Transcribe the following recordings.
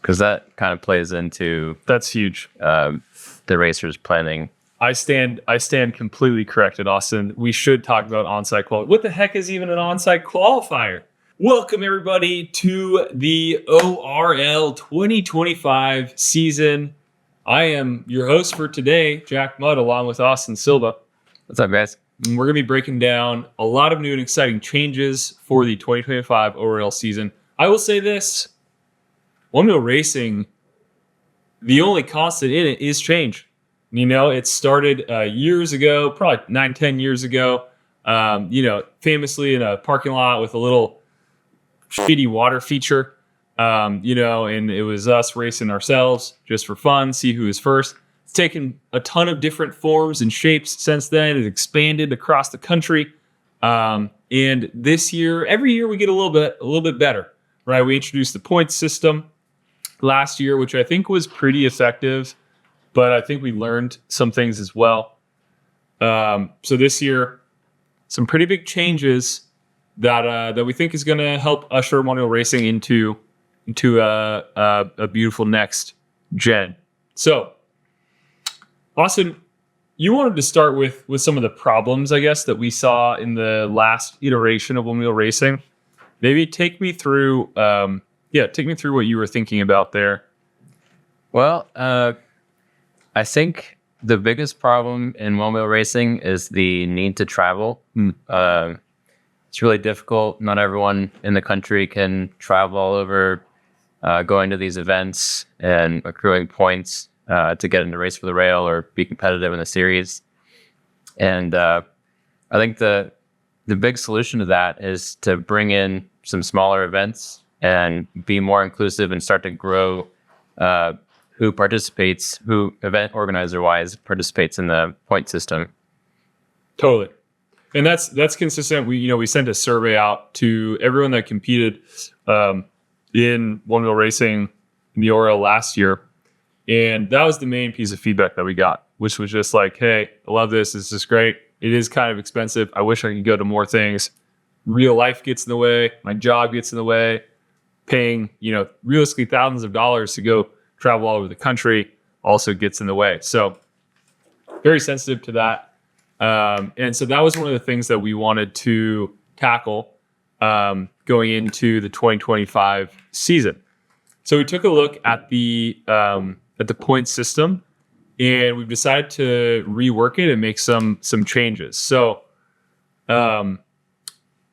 because that kind of plays into That's huge. The racers planning. I stand completely corrected, Austin. We should talk about on-site qualifier. What the heck is even an on-site qualifier? Welcome, everybody, to the ORL 2025 season. I am your host for today, Jack Mudd, along with Austin Silva. What's up, guys? And we're going to be breaking down a lot of new and exciting changes for the 2025 ORL season. I will say this, Onewheel Racing, the only constant in it is change. You know, it started years ago, probably 9-10 years ago, famously in a parking lot with a little shitty water feature, and it was us racing ourselves just for fun, see who is first. It's taken a ton of different forms and shapes since then. It expanded across the country. And this year, every year we get a little bit better, right? We introduced the points system last year, which I think was pretty effective, but I think we learned some things as well. So this year, some pretty big changes that we think is going to help usher Onewheel Racing into a beautiful next gen. So, Austin, you wanted to start with some of the problems, I guess, that we saw in the last iteration of Onewheel Racing. Maybe take me through what you were thinking about there. Well, I think the biggest problem in Onewheel Racing is the need to travel. It's really difficult. Not everyone in the country can travel all over, going to these events and accruing points to get in the race for the rail or be competitive in the series. And I think the big solution to that is to bring in some smaller events and be more inclusive and start to grow who event organizer wise participates in the point system. Totally. And that's consistent. We sent a survey out to everyone that competed in Onewheel Racing in the ORL last year. And that was the main piece of feedback that we got, which was just like, hey, I love this. This is great. It is kind of expensive. I wish I could go to more things. Real life gets in the way. My job gets in the way. Paying, realistically thousands of dollars to go travel all over the country also gets in the way. So very sensitive to that. And so that was one of the things that we wanted to tackle going into the 2025 season. So we took a look at the point system, and we've decided to rework it and make some changes. So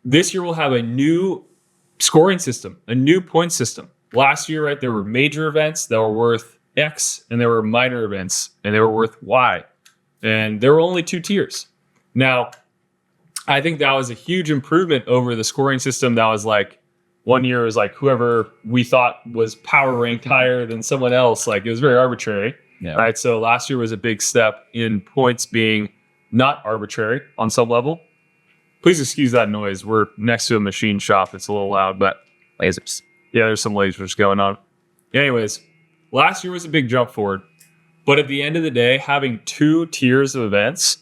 this year we'll have a new scoring system, a new point system. Last year, right, there were major events that were worth X, and there were minor events, and they were worth Y. And there were only 2 tiers. Now, I think that was a huge improvement over the scoring system that was like, one year was like whoever we thought was power ranked higher than someone else. Like, it was very arbitrary. Yeah. Right. So last year was a big step in points being not arbitrary on some level. Please excuse that noise. We're next to a machine shop. It's a little loud, but Lasers. Yeah, there's some lasers going on. Anyways, last year was a big jump forward. But at the end of the day, having 2 tiers of events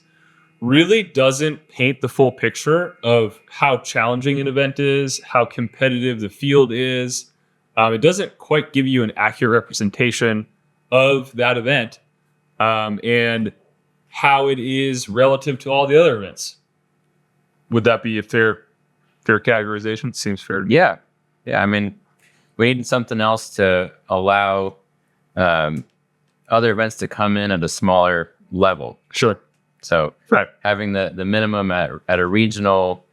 really doesn't paint the full picture of how challenging an event is, how competitive the field is. It doesn't quite give you an accurate representation of that event and how it is relative to all the other events. Would that be a fair categorization? Seems fair. Yeah. I mean, we needed something else to allow other events to come in at a smaller level. Sure. So right. Having the minimum at a regional,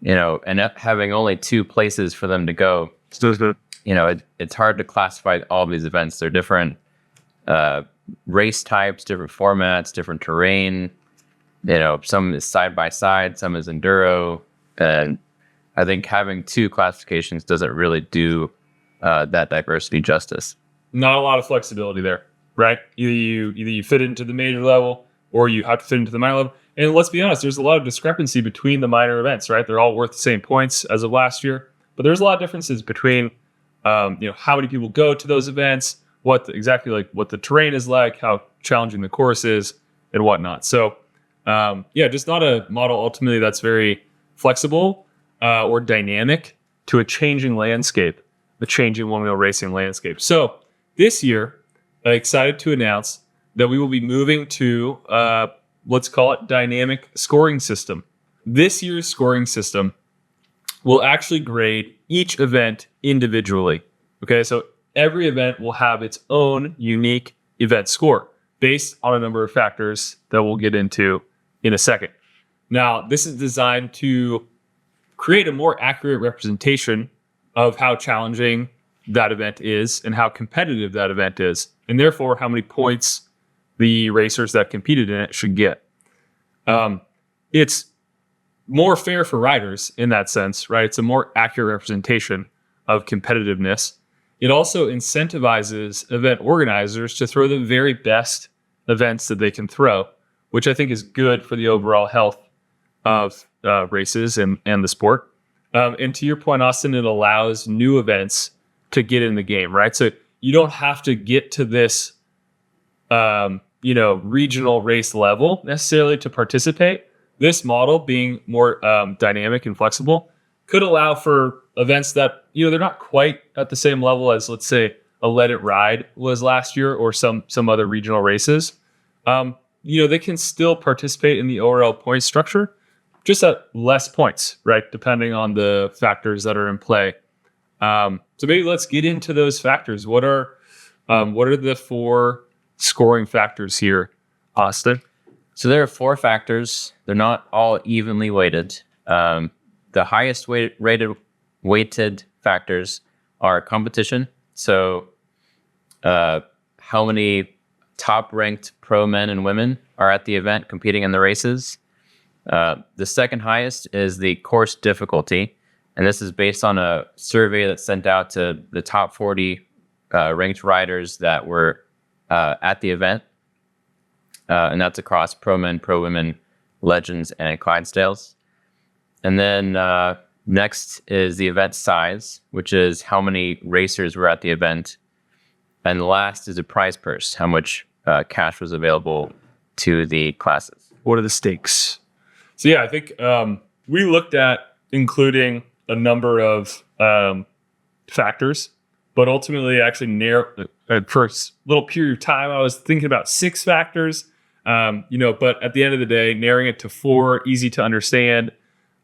and having only 2 places for them to go, it's hard to classify all of these events. They're different race types, different formats, different terrain. Some is side by side, some is enduro, and I think having 2 classifications doesn't really do that diversity justice. Not a lot of flexibility there, right? Either you fit into the major level, or you have to fit into the minor level. And let's be honest, there's a lot of discrepancy between the minor events, right? They're all worth the same points as of last year, but there's a lot of differences between, how many people go to those events, what the terrain is like, how challenging the course is, and whatnot. So, just not a model ultimately that's very flexible or dynamic to a changing landscape, the changing Onewheel Racing landscape. So this year, I'm excited to announce that we will be moving to, let's call it dynamic scoring system. This year's scoring system will actually grade each event individually. Okay, so every event will have its own unique event score based on a number of factors that we'll get into in a second. Now, this is designed to create a more accurate representation of how challenging that event is and how competitive that event is, and therefore how many points the racers that competed in it should get. It's more fair for riders in that sense, right? It's a more accurate representation of competitiveness. It also incentivizes event organizers to throw the very best events that they can throw, which I think is good for the overall health of races and the sport. And to your point, Austin, it allows new events to get in the game, right? So you don't have to get to this, regional race level necessarily to participate. This model, being more dynamic and flexible, could allow for events that, they're not quite at the same level as, let's say, a Let It Ride was last year or some other regional races. They can still participate in the ORL point structure, just at less points, right? Depending on the factors that are in play. So maybe let's get into those factors. What are the 4 scoring factors here, Austin? So there are 4 factors. They're not all evenly weighted. The highest weighted factors are competition. So how many top-ranked pro men and women are at the event competing in the races. The second highest is the course difficulty. And this is based on a survey that's sent out to the top 40 ranked riders that were at the event. And that's across pro men, pro women, legends, and Clydesdales. And then next is the event size, which is how many racers were at the event. And last is a prize purse, how much cash was available to the classes. What are the stakes? So yeah, I think we looked at including a number of factors, but ultimately actually narrow for a little period of time. I was thinking about 6 factors, but at the end of the day, narrowing it to 4 easy to understand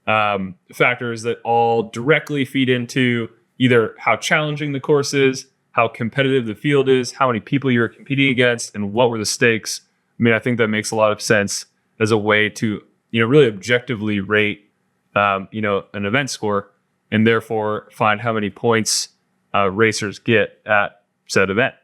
factors that all directly feed into either how challenging the course is, how competitive the field is, how many people you're competing against, and what were the stakes. I mean, I think that makes a lot of sense as a way to, really objectively rate, an event score, and therefore find how many points racers get at said event.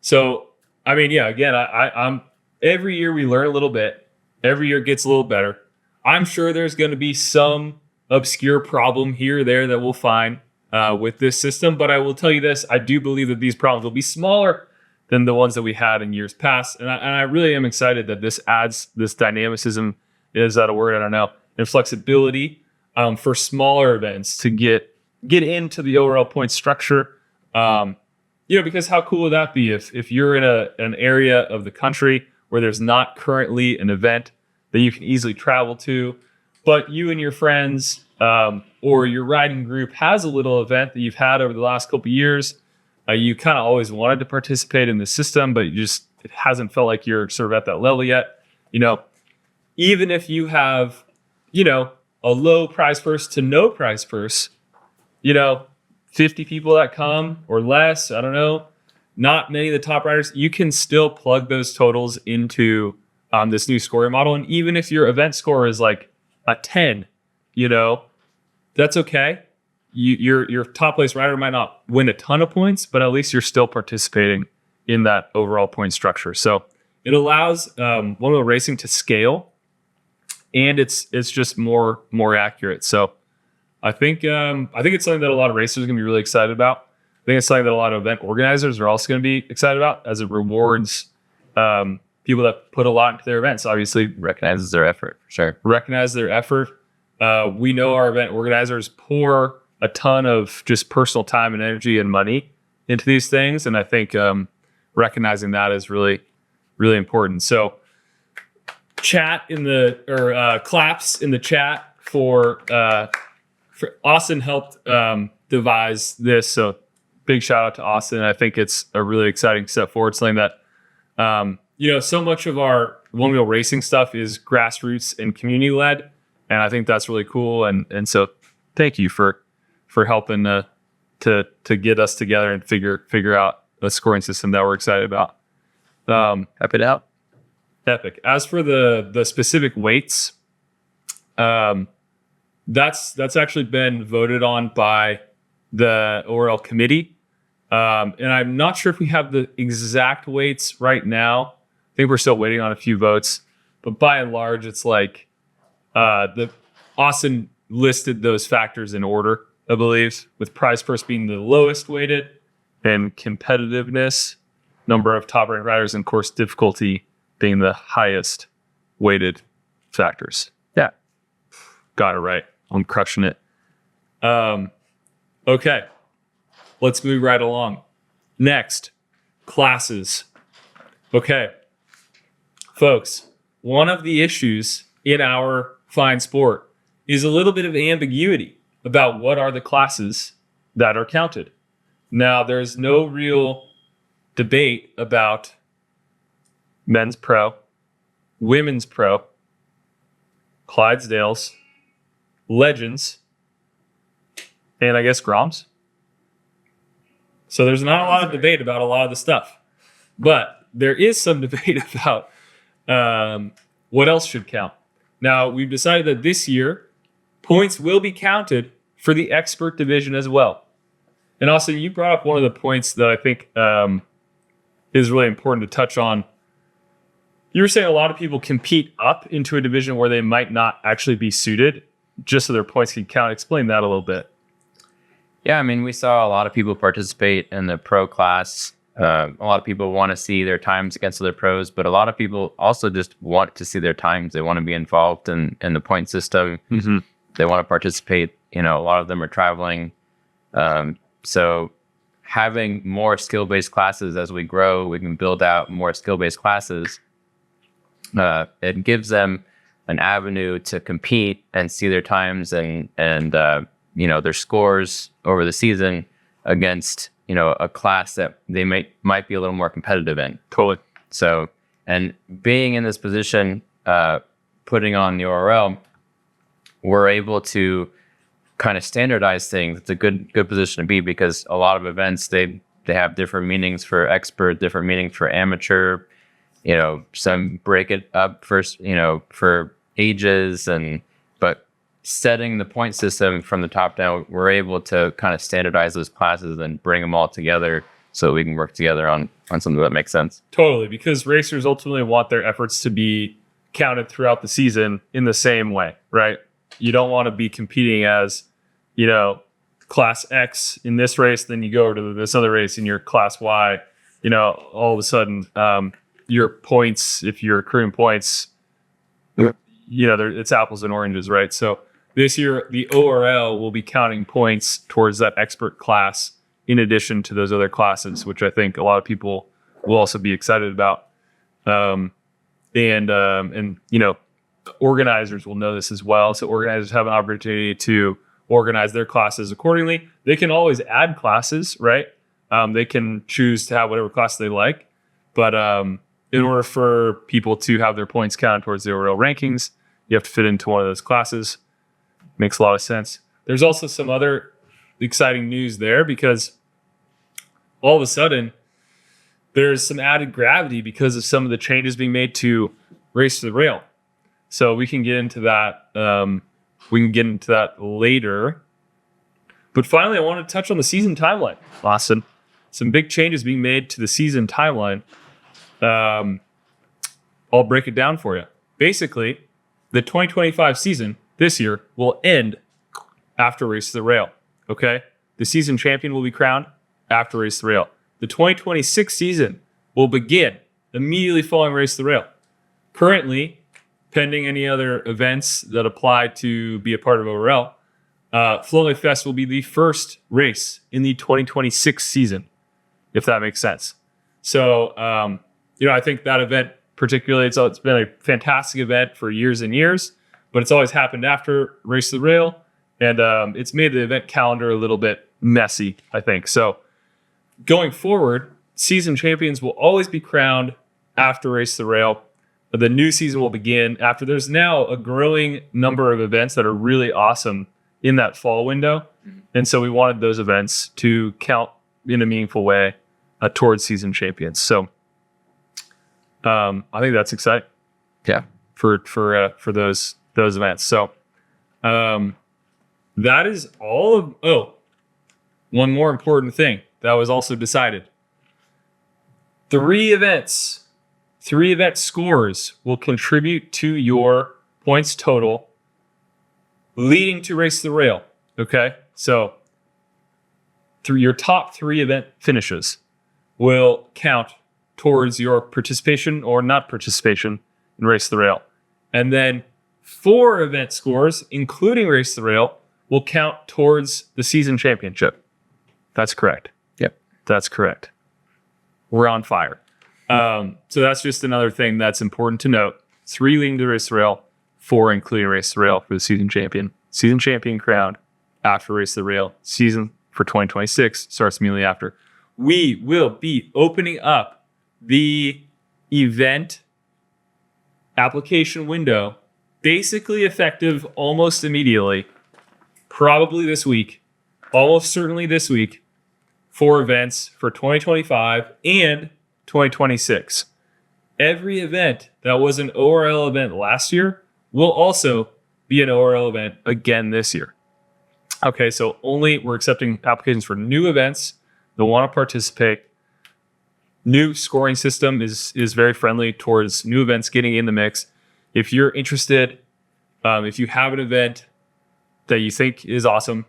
So, I mean, yeah, again, I'm every year we learn a little bit. Every year gets a little better. I'm sure there's going to be some obscure problem here or there that we'll find with this system. But I will tell you this, I do believe that these problems will be smaller than the ones that we had in years past. And I really am excited that this adds this dynamicism, is that a word? I don't know. And flexibility for smaller events to get into the ORL point structure. Because how cool would that be if you're in an area of the country where there's not currently an event that you can easily travel to, but you and your friends or your riding group has a little event that you've had over the last couple of years. You kind of always wanted to participate in the system, but it hasn't felt like you're sort of at that level yet. Even if you have, a low prize purse to no prize purse, 50 people that come or less, I don't know, not many of the top riders, you can still plug those totals into this new scoring model. And even if your event score is like a 10, that's okay. Your top place rider might not win a ton of points, but at least you're still participating in that overall point structure. So it allows Onewheel racing to scale, and it's just more accurate. So I think it's something that a lot of racers are going to be really excited about. I think it's something that a lot of event organizers are also going to be excited about, as it rewards people that put a lot into their events. Obviously, Recognizes their effort, for sure. Recognize their effort. We know our event organizers pour a ton of just personal time and energy and money into these things, and I think recognizing that is really, really important. So, claps in the chat for Austin helped devise this. So big shout out to Austin. I think it's a really exciting step forward. Something that, so much of our one wheel racing stuff is grassroots and community led. And I think that's really cool. And so thank you for helping to get us together and figure out a scoring system that we're excited about. Happy to help. Epic. As for the specific weights, that's actually been voted on by the ORL committee. And I'm not sure if we have the exact weights right now. I think we're still waiting on a few votes, but by and large, it's like the Austin listed those factors in order, I believe, with prize purse being the lowest weighted and competitiveness, number of top ranked riders, and course difficulty being the highest weighted factors. Yeah. Got it right. I'm crushing it. Okay. Let's move right along. Next, classes. Okay. Folks, one of the issues in our fine sport is a little bit of ambiguity about what are the classes that are counted. Now, there's no real debate about men's pro, women's pro, Clydesdales, legends, and I guess Groms. So there's not a lot of debate about a lot of the stuff, but there is some debate about what else should count. Now, we've decided that this year, points will be counted for the expert division as well. And also, you brought up one of the points that I think is really important to touch on. You were saying a lot of people compete up into a division where they might not actually be suited, just so their points can count. Explain that a little bit. Yeah, I mean, we saw a lot of people participate in the pro class. A lot of people want to see their times against other pros, but a lot of people also just want to see their times. They want to be involved in the point system. Mm-hmm. They want to participate. A lot of them are traveling. So having more skill-based classes as we grow, we can build out more skill-based classes. It gives them an avenue to compete and see their times and their scores over the season against a class that they might be a little more competitive in. Totally. So, and being in this position, putting on the ORL, we're able to kind of standardize things. It's a good position to be, because a lot of events they have different meanings for expert, different meanings for amateur. Some break it up first, for ages, but setting the point system from the top down, we're able to kind of standardize those classes and bring them all together so we can work together on something that makes sense. Totally, because racers ultimately want their efforts to be counted throughout the season in the same way, right? You don't want to be competing as, class X in this race, then you go over to this other race and you're class Y, all of a sudden, your points, if you're accruing points, it's apples and oranges, right? So this year, the ORL will be counting points towards that expert class in addition to those other classes, which I think a lot of people will also be excited about. Organizers will know this as well. So organizers have an opportunity to organize their classes accordingly. They can always add classes, right? They can choose to have whatever class they like. But in order for people to have their points counted towards the ORL rankings, you have to fit into one of those classes. Makes a lot of sense. There's also some other exciting news there, because all of a sudden there's some added gravity because of some of the changes being made to Race to the Rail. So we can get into that. Later. But finally, I want to touch on the season timeline, Austin. Some big changes being made to the season timeline. I'll break it down for you. Basically, the 2025 season this year will end after Race to the Rail. Okay? The season champion will be crowned after Race to the Rail. The 2026 season will begin immediately following Race to the Rail. Currently, pending any other events that apply to be a part of ORL, Flow Fest will be the first race in the 2026 season, if that makes sense. So, I think that event particularly, it's been a fantastic event for years and years, but it's always happened after Race to the Rail, and it's made the event calendar a little bit messy, I think. So going forward, season champions will always be crowned after Race the Rail. The new season will begin after there's now a growing number of events that are really awesome in that fall window. And so we wanted those events to count in a meaningful way towards season champions. So I think that's exciting. Yeah. For those events. So that is all of one more important thing that was also decided. 3 event scores will contribute to your points total leading to Race the Rail. Okay? So your top 3 event finishes will count towards your participation or not participation in Race the Rail. And then 4 event scores, including Race the Rail, will count towards the season championship. That's correct. Yep. That's correct. We're on fire. So that's just another thing that's important to note. 3 leading to Race the Rail, 4 including Race the Rail for the season champion. Season champion crowned after Race the Rail. Season for 2026 starts immediately after. We will be opening up the event application window, basically effective almost immediately, probably this week, almost certainly this week, for events for 2025 and 2026. Every event that was an ORL event last year will also be an ORL event again this year. Okay, so we're accepting applications for new events that want to participate. New scoring system is very friendly towards new events getting in the mix. If you're interested, if you have an event that you think is awesome,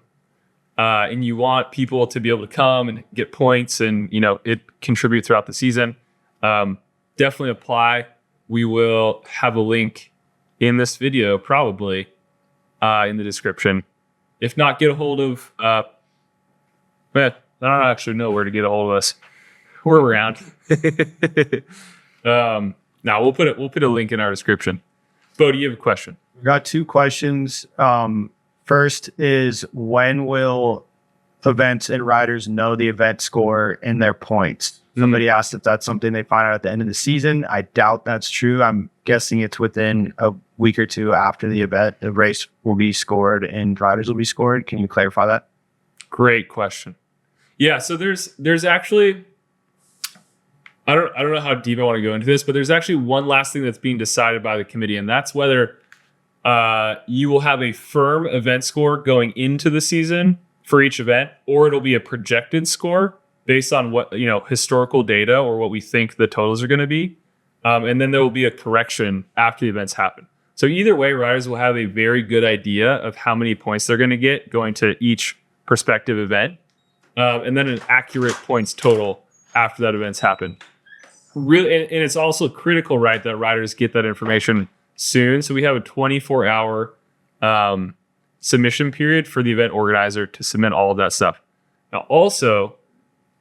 and you want people to be able to come and get points and it contribute throughout the season, definitely apply. We will have a link in this video, probably in the description. If not, get a hold of. I don't actually know where to get a hold of us. We're around. Now we'll put a link in our description. Bo, do you have a question? We got 2 questions. First is, when will events and riders know the event score and their points? Somebody asked if that's something they find out at the end of the season. I doubt that's true. I'm guessing it's within a week or 2 after the event. The race will be scored and riders will be scored. Can you clarify that? Great question. Yeah, so there's actually, I don't know how deep I want to go into this, but there's actually one last thing that's being decided by the committee, and that's whether you will have a firm event score going into the season for each event, or it'll be a projected score based on what historical data or what we think the totals are going to be, and then there will be a correction after the events happen. So either way, riders will have a very good idea of how many points they're going to get going to each prospective event, and then an accurate points total after that event's happened. Really, and it's also critical, right, that riders get that information soon. So we have a 24-hour submission period for the event organizer to submit all of that stuff. Now, also,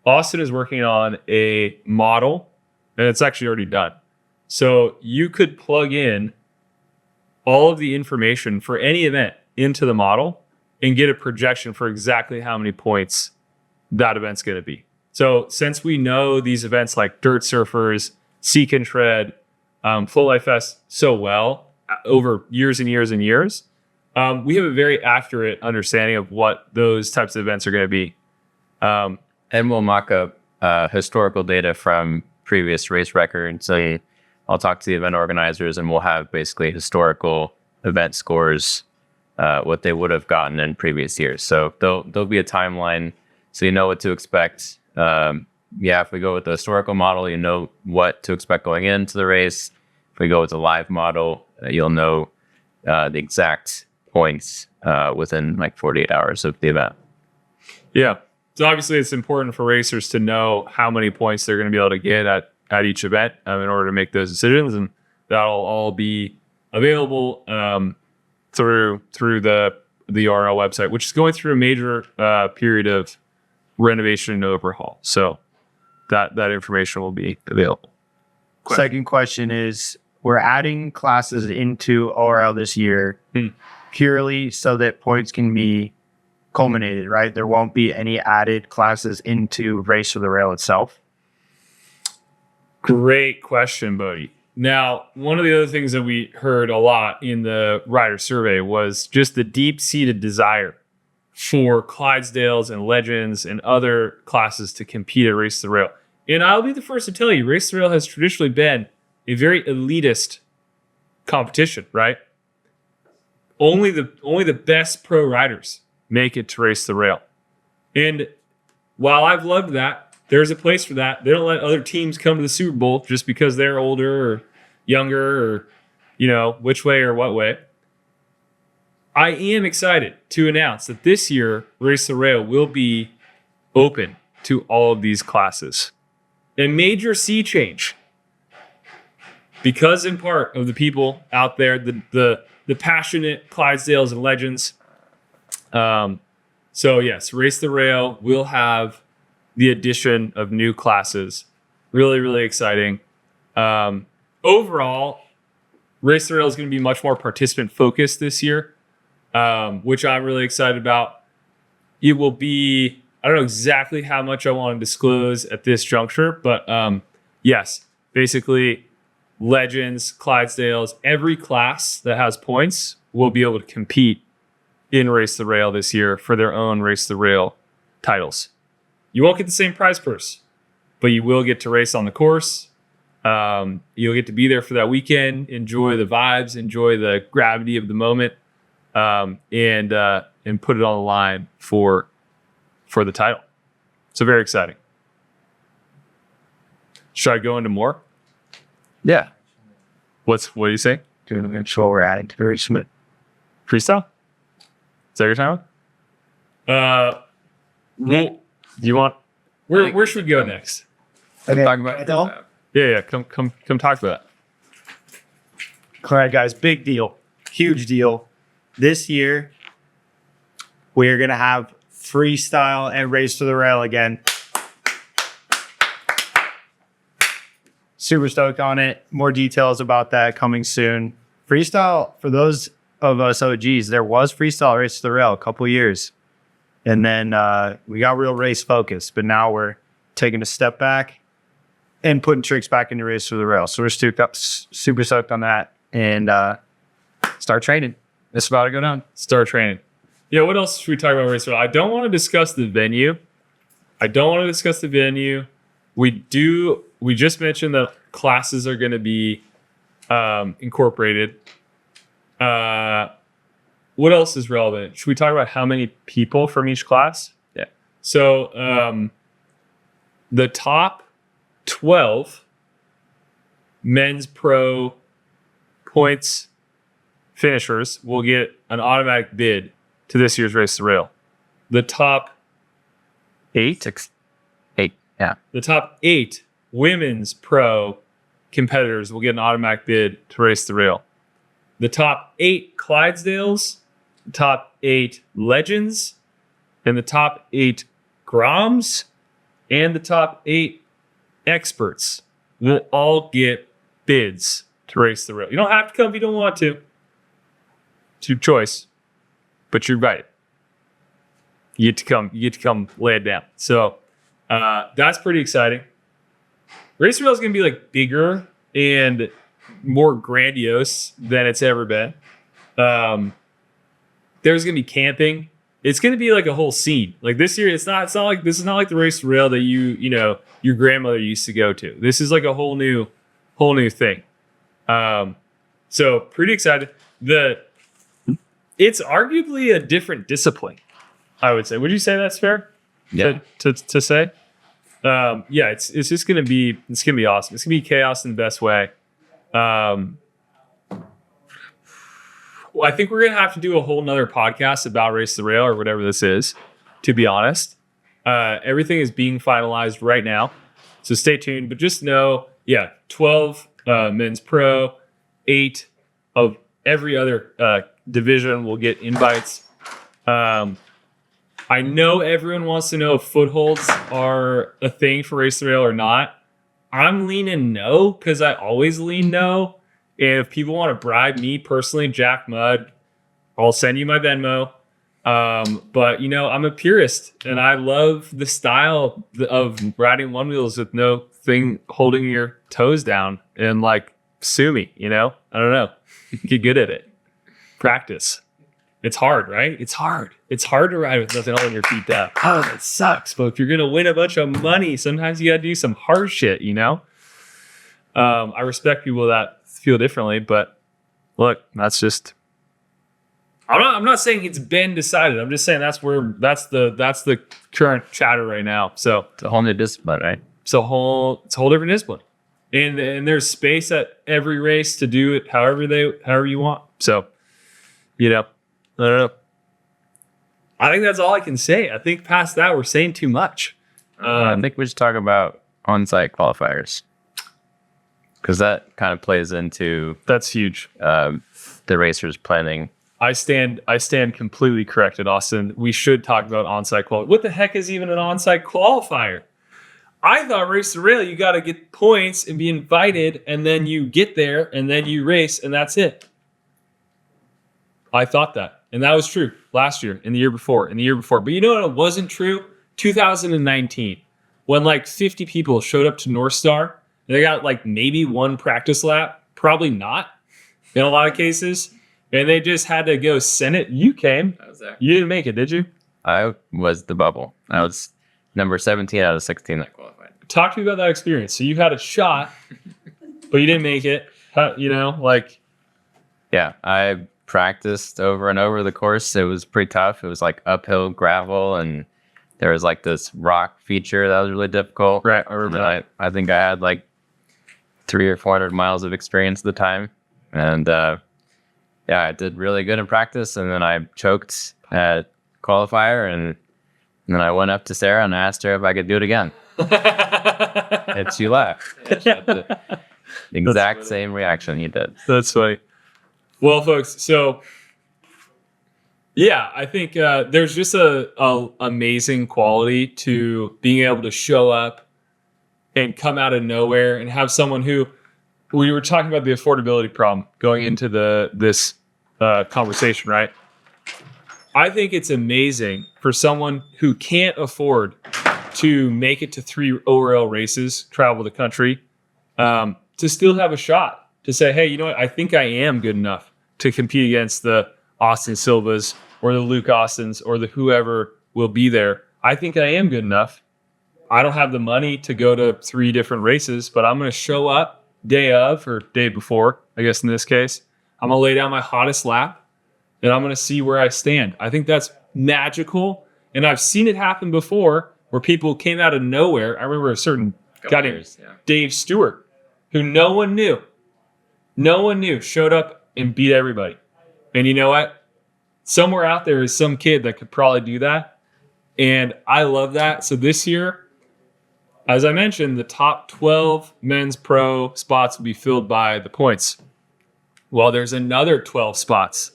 Austin is working on a model, and it's actually already done. So you could plug in all of the information for any event into the model and get a projection for exactly how many points that event's going to be. So since we know these events like Dirt Surfers, Seek and Tread, Flow Life Fest so well over years and years and years, we have a very accurate understanding of what those types of events are going to be. And we'll mock up historical data from previous race records. So I'll talk to the event organizers and we'll have basically historical event scores, what they would have gotten in previous years. So there'll be a timeline so you know what to expect. If we go with the historical model, you know what to expect going into the race. If we go with the live model, you'll know the exact points within like 48 hours of the event. Yeah. So obviously it's important for racers to know how many points they're going to be able to get at each event in order to make those decisions. And that'll all be available through the ORL website, which is going through a major period of renovation and overhaul. So that information will be available. Second question is, we're adding classes into ORL this year purely so that points can be culminated, right? There won't be any added classes into Race for the Rail itself. Great question, Bodie. Now, one of the other things that we heard a lot in the rider survey was just the deep-seated desire for Clydesdales and Legends and other classes to compete at Race to the Rail. And I'll be the first to tell you, Race to the Rail has traditionally been a very elitist competition, right? Only the best pro riders make it to Race to the Rail. And while I've loved that, there's a place for that. They don't let other teams come to the Super Bowl just because they're older or younger or, which way or what way. I am excited to announce that this year, Race to the Rail will be open to all of these classes. A major sea change. Because in part of the people out there, the passionate Clydesdales and Legends. So yes, Race the Rail will have the addition of new classes. Really, really exciting. Overall, Race the Rail is going to be much more participant focused this year, which I'm really excited about. It will be, I don't know exactly how much I want to disclose at this juncture, but yes, basically Legends, Clydesdales, every class that has points will be able to compete in Race the Rail this year for their own Race the Rail titles. You won't get the same prize purse, but you will get to race on the course. You'll get to be there for that weekend, enjoy the vibes, enjoy the gravity of the moment, and put it on the line for the title. So very exciting. Should I go into more? Yeah. What do you say? Doing a control we're adding to the race limit. Freestyle? Is that your time? You want? Where should we go next? Okay. Talk about Yeah. Come talk about it. All right, guys, big deal, huge deal. This year, we're going to have freestyle and Race to the Rail again. Super stoked on it. More details about that coming soon. Freestyle, for those of us OGs, there was freestyle Race to the Rail a couple years. And then we got real race focused, but now we're taking a step back and putting tricks back into Race to the Rail. So we're super stoked on that. And start training. It's about to go down. Start training. Yeah, what else should we talk about Race to the Rail? I don't want to discuss the venue. We just mentioned that classes are going to be incorporated. What else is relevant? Should we talk about how many people from each class? Yeah. So the top 12 men's pro points finishers will get an automatic bid to this year's Race to the Rail. The top 8. Yeah. The top 8 women's pro competitors will get an automatic bid to Race the Rail. The top 8 Clydesdales, the top 8 Legends, and the top 8 Groms, and the top 8 Experts will all get bids to Race the Rail. You don't have to come if you don't want to. It's your choice, but you're right. You get to come lay it down. So that's pretty exciting. Race to the Rail is going to be like bigger and more grandiose than it's ever been. There's going to be camping. It's going to be like a whole scene. Like this year, it's not like the Race to the Rail that your grandmother used to go to. This is like a whole new thing. So pretty excited. It's arguably a different discipline, I would say. Would you say that's fair? Yeah. To say? Yeah, it's just gonna be awesome. It's gonna be chaos in the best way. Well, I think we're gonna have to do a whole nother podcast about Race to the Rail or whatever this is, to be honest. Everything is being finalized right now. So stay tuned. But just know, 12 men's pro, 8 of every other division will get invites. I know everyone wants to know if footholds are a thing for Race to the Rail or not. I'm leaning no, because I always lean no. And if people want to bribe me personally, Jack Mudd, I'll send you my Venmo. But I'm a purist, and I love the style of riding one wheels with no thing holding your toes down, and like sue me. I don't know. Get good at it. Practice. It's hard, right? It's hard. It's hard to ride with nothing holding your feet down. Oh, that sucks. But if you're gonna win a bunch of money, sometimes you gotta do some hard shit. I respect people that feel differently, but look, that's just. I'm not saying it's been decided. I'm just saying that's the current chatter right now. So It's a whole new discipline, right? it's a whole different discipline, and there's space at every race to do it however you want. So, I don't know. I think that's all I can say. I think past that we're saying too much. I think we should talk about on-site qualifiers, because that kind of plays into That's huge. the racers planning. I stand completely corrected, Austin. We should talk about on-site qualifier. What the heck is even an on-site qualifier? I thought Race to Rail, you got to get points and be invited, and then you get there, and then you race, and that's it. I thought that. And that was true last year, and the year before, and the year before. But you know what wasn't true? 2019, when like 50 people showed up to North Star, and they got like maybe one practice lap, probably not in a lot of cases, and they just had to go send it. You came. You didn't make it, did you? I was the bubble. I was number 17 out of 16 that qualified. Talk to me about that experience. So you had a shot, but you didn't make it. Yeah, I practiced over and over the course. It was pretty tough. It was like uphill gravel, and there was like this rock feature that was really difficult. Right, I remember that. I think I had like 300 or 400 miles of experience at the time, and I did really good in practice, and then I choked at qualifier, and then I went up to Sarah and asked her if I could do it again. And she laughed. She had the exact same reaction you did. That's funny. Well, folks, so yeah, I think there's just a amazing quality to being able to show up and come out of nowhere and have someone who we were talking about the affordability problem going into this conversation, right? I think it's amazing for someone who can't afford to make it to 3 ORL races, travel the country, to still have a shot to say, hey, you know what? I think I am good enough to compete against the Austin Silvas or the Luke Austins or the whoever will be there. I think I am good enough. I don't have the money to go to 3 different races, but I'm going to show up day of or day before, I guess in this case. I'm going to lay down my hottest lap, and I'm going to see where I stand. I think that's magical, and I've seen it happen before where people came out of nowhere. I remember a certain guy named Dave Stewart, who no one knew, showed up and beat everybody. And you know what? Somewhere out there is some kid that could probably do that, and I love that. So this year, as I mentioned, the top 12 men's pro spots will be filled by the points. Well, there's another 12 spots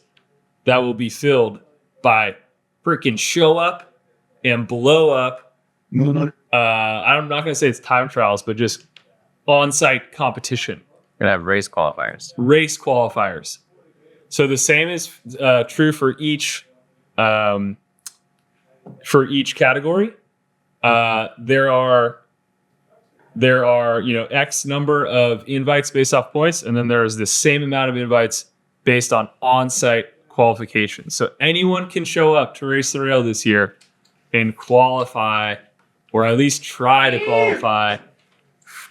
that will be filled by freaking show up and blow up. I'm not going to say it's time trials, but just on-site competition. We're going to have race qualifiers. Race qualifiers. So the same is true for each category. There are X number of invites based off points, and then there's the same amount of invites based on on-site qualification. So anyone can show up to Race the Rail this year and qualify, or at least try to qualify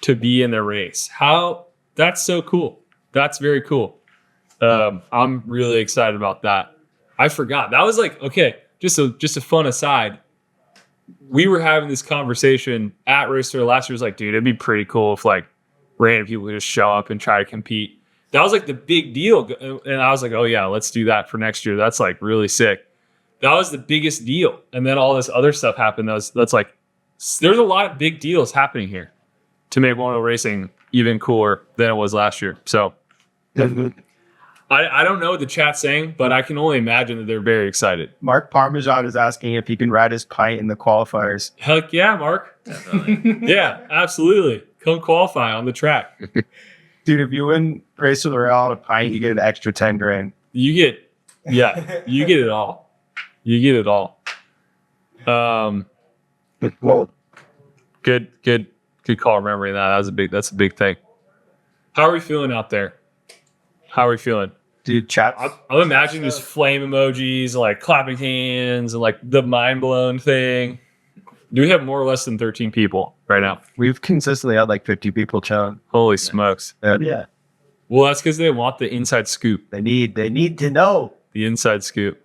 to be in the race. That's so cool. That's very cool. I'm really excited about that. I forgot. That was like, okay, just a fun aside. We were having this conversation at Race to Rail last year. It was like, dude, it'd be pretty cool if like random people could just show up and try to compete. That was like the big deal. And I was like, oh yeah, let's do that for next year. That's like really sick. That was the biggest deal. And then all this other stuff happened. That's like, there's a lot of big deals happening here to make Onewheel racing even cooler than it was last year. So I don't know what the chat's saying, but I can only imagine that they're very excited. Mark Parmesan is asking if he can ride his pint in the qualifiers. Heck yeah, Mark. Yeah, absolutely. Come qualify on the track. Dude, if you win Race to the Rail on a pint, you get an extra 10 grand. You get it all. You get it all. Good call. Remembering that. That's a big thing. How are we feeling out there? How are we feeling? Dude, chat. I'm imagining just flame emojis, like clapping hands, and like the mind blown thing. Do we have more or less than 13 people right now? We've consistently had like 50 people chat. Holy smokes! Yeah. Well, that's because they want the inside scoop. They need to know. The inside scoop.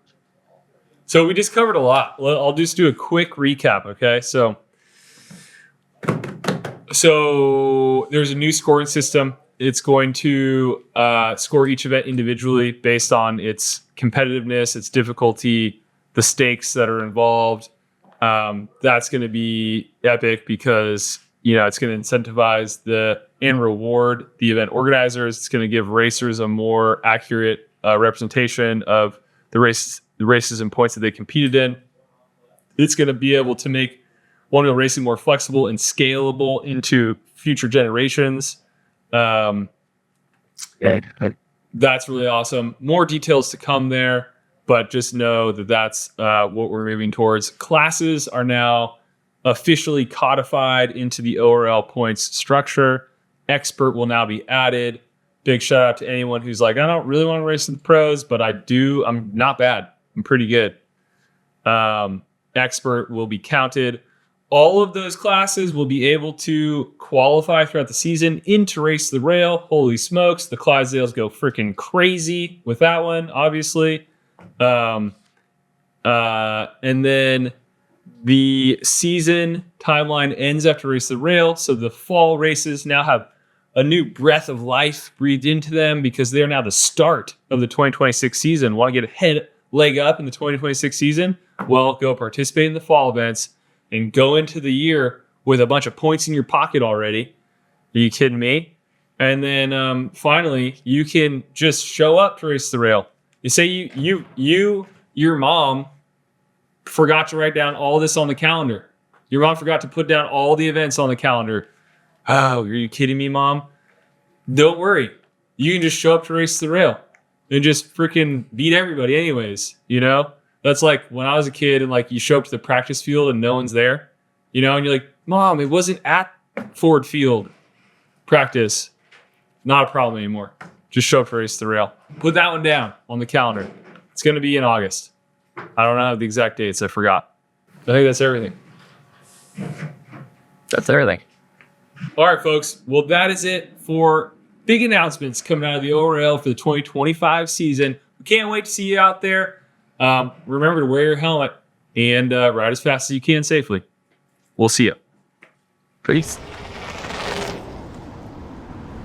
So we just covered a lot. I'll just do a quick recap. Okay, so there's a new scoring system. It's going to score each event individually based on its competitiveness, its difficulty, the stakes that are involved. That's going to be epic because it's going to incentivize and reward the event organizers. It's going to give racers a more accurate representation of the races and points that they competed in. It's going to be able to make Onewheel racing more flexible and scalable into future generations. That's really awesome. More details to come there, but just know that that's what we're moving towards. Classes are now officially codified into the ORL points structure. Expert will now be added. Big shout out to anyone who's like, I don't really want to race in the pros, but I do. I'm not bad. I'm pretty good. Expert will be counted. All of those classes will be able to qualify throughout the season into Race the Rail. Holy smokes, the Clydesdales go freaking crazy with that one, obviously. And then the season timeline ends after Race the Rail, so the fall races now have a new breath of life breathed into them because they're now the start of the 2026 season. Want to get a leg up in the 2026 season? Well, go participate in the fall events and go into the year with a bunch of points in your pocket already. Are you kidding me? And then finally, you can just show up to Race the Rail. You say your mom forgot to write down all this on the calendar. Your mom forgot to put down all the events on the calendar. Oh, are you kidding me, Mom? Don't worry. You can just show up to Race the Rail and just freaking beat everybody anyways, That's like when I was a kid and like you show up to the practice field and no one's there, and you're like, Mom, it wasn't at Ford Field practice. Not a problem anymore. Just show up to Race the Rail. Put that one down on the calendar. It's going to be in August. I don't know the exact dates. I forgot. I think that's everything. That's everything. All right, folks. Well, that is it for big announcements coming out of the ORL for the 2025 season. We can't wait to see you out there. Remember to wear your helmet and ride as fast as you can safely. We'll see you. Peace.